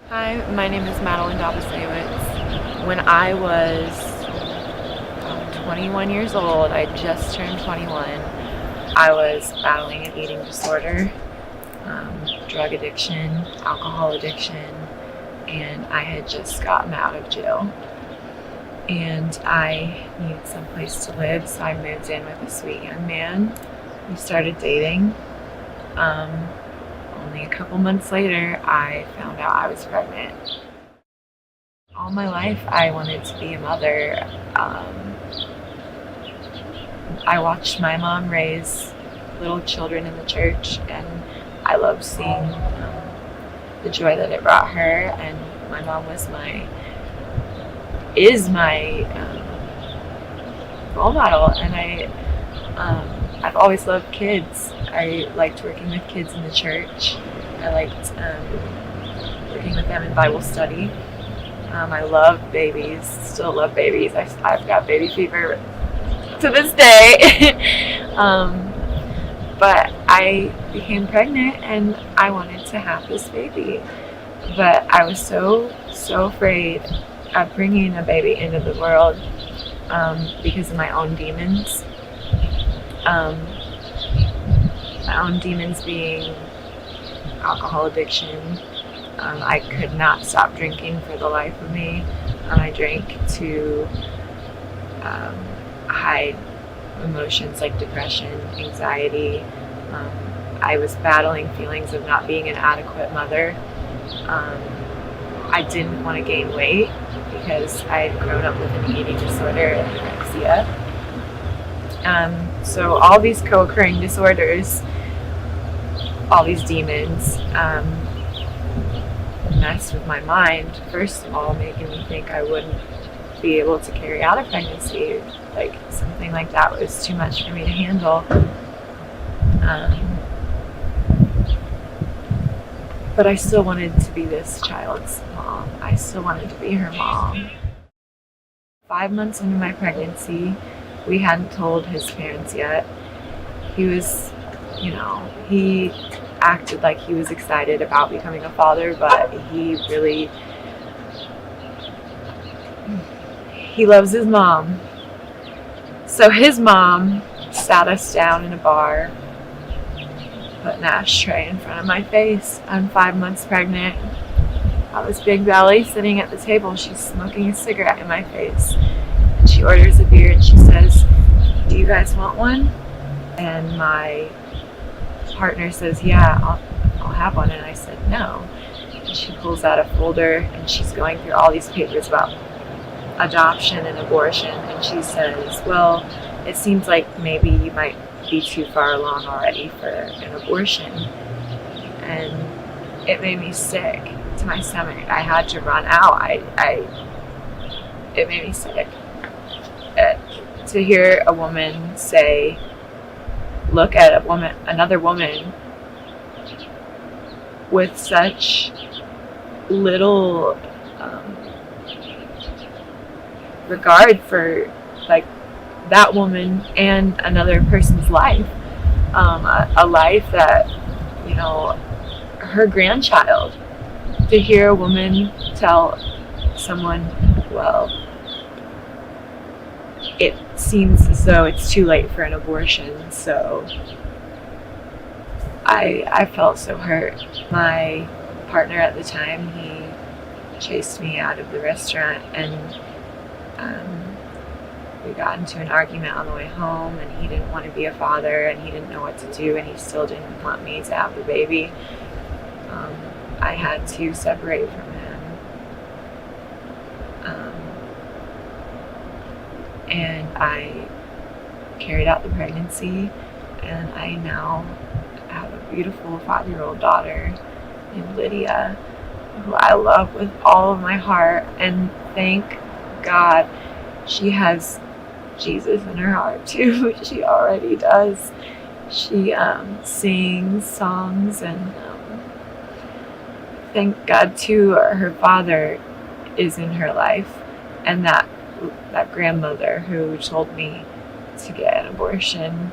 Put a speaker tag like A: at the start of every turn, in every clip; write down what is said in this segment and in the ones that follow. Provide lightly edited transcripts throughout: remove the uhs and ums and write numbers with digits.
A: Hi, my name is Madeline. When I was 21 years old, I just turned 21, I was battling an eating disorder, drug addiction, alcohol addiction, and I had just gotten out of jail. And I needed some place to live, so I moved in with a sweet young man. We started dating. Only a couple months later, I found out I was pregnant. All my life, I wanted to be a mother. I watched my mom raise little children in the church, and I loved seeing the joy that it brought her. And my mom is my role model, and I've always loved kids. I liked working with kids in the church. I liked working with them in Bible study. I love babies, still love babies. I've got baby fever to this day. But I became pregnant and I wanted to have this baby. But I was so afraid of bringing a baby into the world because of my own demons. My own demons being alcohol addiction. I could not stop drinking for the life of me. I drank to hide emotions like depression, anxiety. I was battling feelings of not being an adequate mother. I didn't want to gain weight because I had grown up with an eating disorder and anorexia. So all these co-occurring disorders, all these demons, messed with my mind. First of all, making me think I wouldn't be able to carry out a pregnancy. Like something like that was too much for me to handle. But I still wanted to be this child's mom. I still wanted to be her mom. 5 months into my pregnancy, we hadn't told his parents yet. He was, he acted like he was excited about becoming a father, but he loves his mom. So his mom sat us down in a bar, put an ashtray in front of my face. I'm 5 months pregnant. I was big belly sitting at the table. She's smoking a cigarette in my face. And she orders a beer and she says, "Do you guys want one?" And my partner says, "Yeah, I'll have one." And I said, "No." And she pulls out a folder and she's going through all these papers about adoption and abortion. And she says, "Well, it seems like maybe you might be too far along already for an abortion." And it made me sick to my stomach. I had to run out. It made me sick. To hear a woman look at another woman with such little regard for like that woman and another person's life, a life that, her grandchild. To hear a woman tell someone, "Well, it seems as though it's too late for an abortion," so I felt so hurt. My partner at the time, he chased me out of the restaurant, and we got into an argument on the way home, and he didn't want to be a father, and he didn't know what to do, and he still didn't want me to have the baby. I had to separate from him. And I carried out the pregnancy, and I now have a beautiful 5-year-old daughter named Lydia, who I love with all of my heart, and thank God she has Jesus in her heart too. She already does. She sings songs, and thank God too, her father is in her life, and that grandmother who told me to get an abortion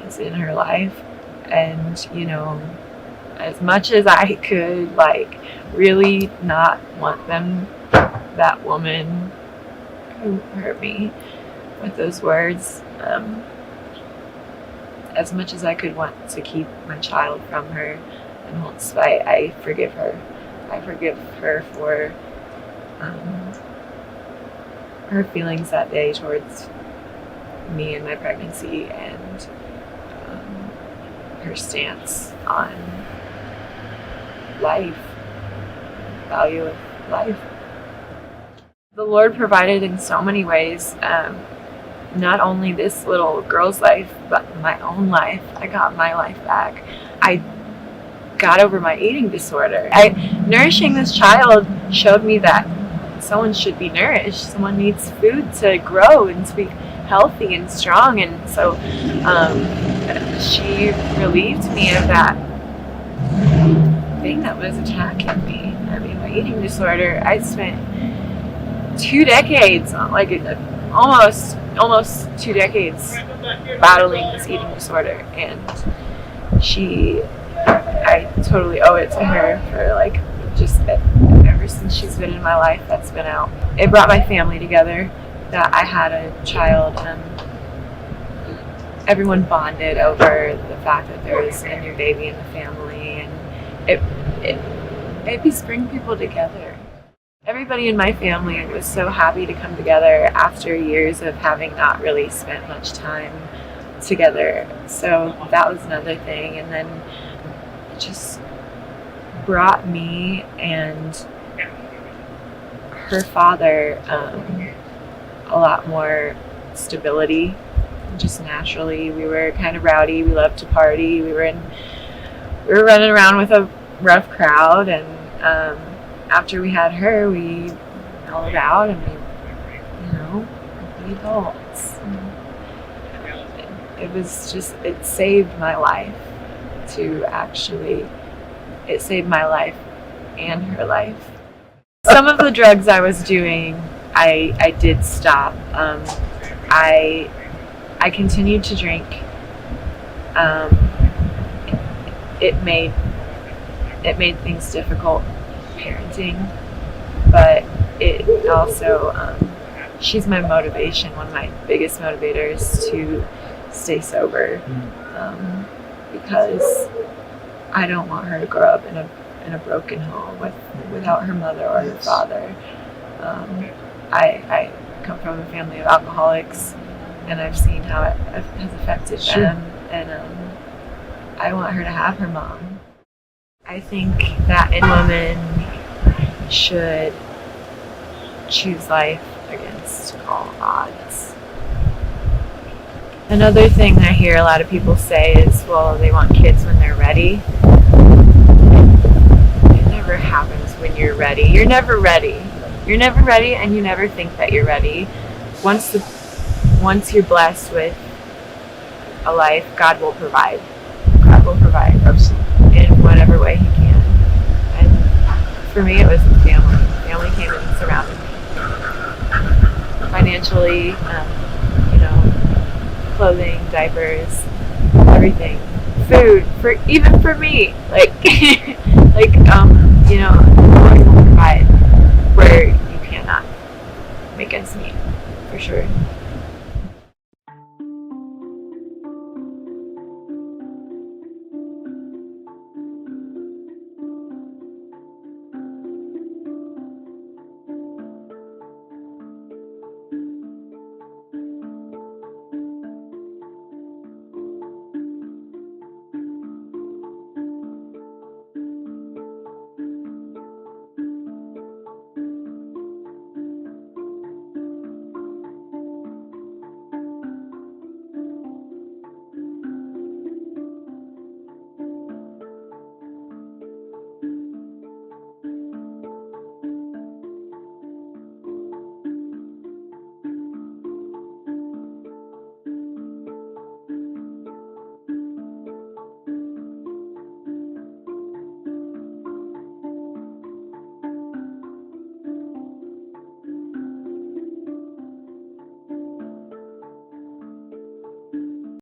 A: is in her life. And as much as I could, like, really not want them, that woman who hurt me with those words, as much as I could want to keep my child from her and hold spite, I forgive her. I forgive her for her feelings that day towards me and my pregnancy, and her stance on life, value of life. The Lord provided in so many ways, not only this little girl's life, but my own life. I got my life back. I got over my eating disorder. Nourishing this child showed me that someone should be nourished. Someone needs food to grow and to be healthy and strong. And so she relieved me of that thing that was attacking me. I mean, my eating disorder, I spent 2 decades, like almost 2 decades, battling this eating disorder. And I totally owe it to her for, like, just ever since she's been in my life, that's been out. It brought my family together that I had a child. Everyone bonded over the fact that there was a new baby in the family, and it just bring people together. Everybody in my family was so happy to come together after years of having not really spent much time together. So that was another thing. And then it just brought me and her father a lot more stability. Just naturally, we were kind of rowdy. We loved to party. We were running around with a rough crowd, and after we had her, we mellowed out and we, we adults. It saved my life it saved my life and her life. Some of the drugs I was doing, I did stop. I continued to drink. It made things difficult parenting, but it also, she's my motivation, one of my biggest motivators to stay sober, because I don't want her to grow up in a broken home without her mother or her father. I come from a family of alcoholics, and I've seen how it has affected them, and I want her to have her mom. I think that any woman should choose life against all odds. Another thing I hear a lot of people say is, well, they want kids when they're ready. It never happens when you're ready. You're never ready. You're never ready, and you never think that you're ready. Once you're blessed with a life, God will provide. God will provide. Absolutely. In whatever way He can. And for me, it was the family. Family came and surrounded me. Financially, clothing, diapers, everything. Food, even for me. God will provide where you cannot make ends meet, for sure.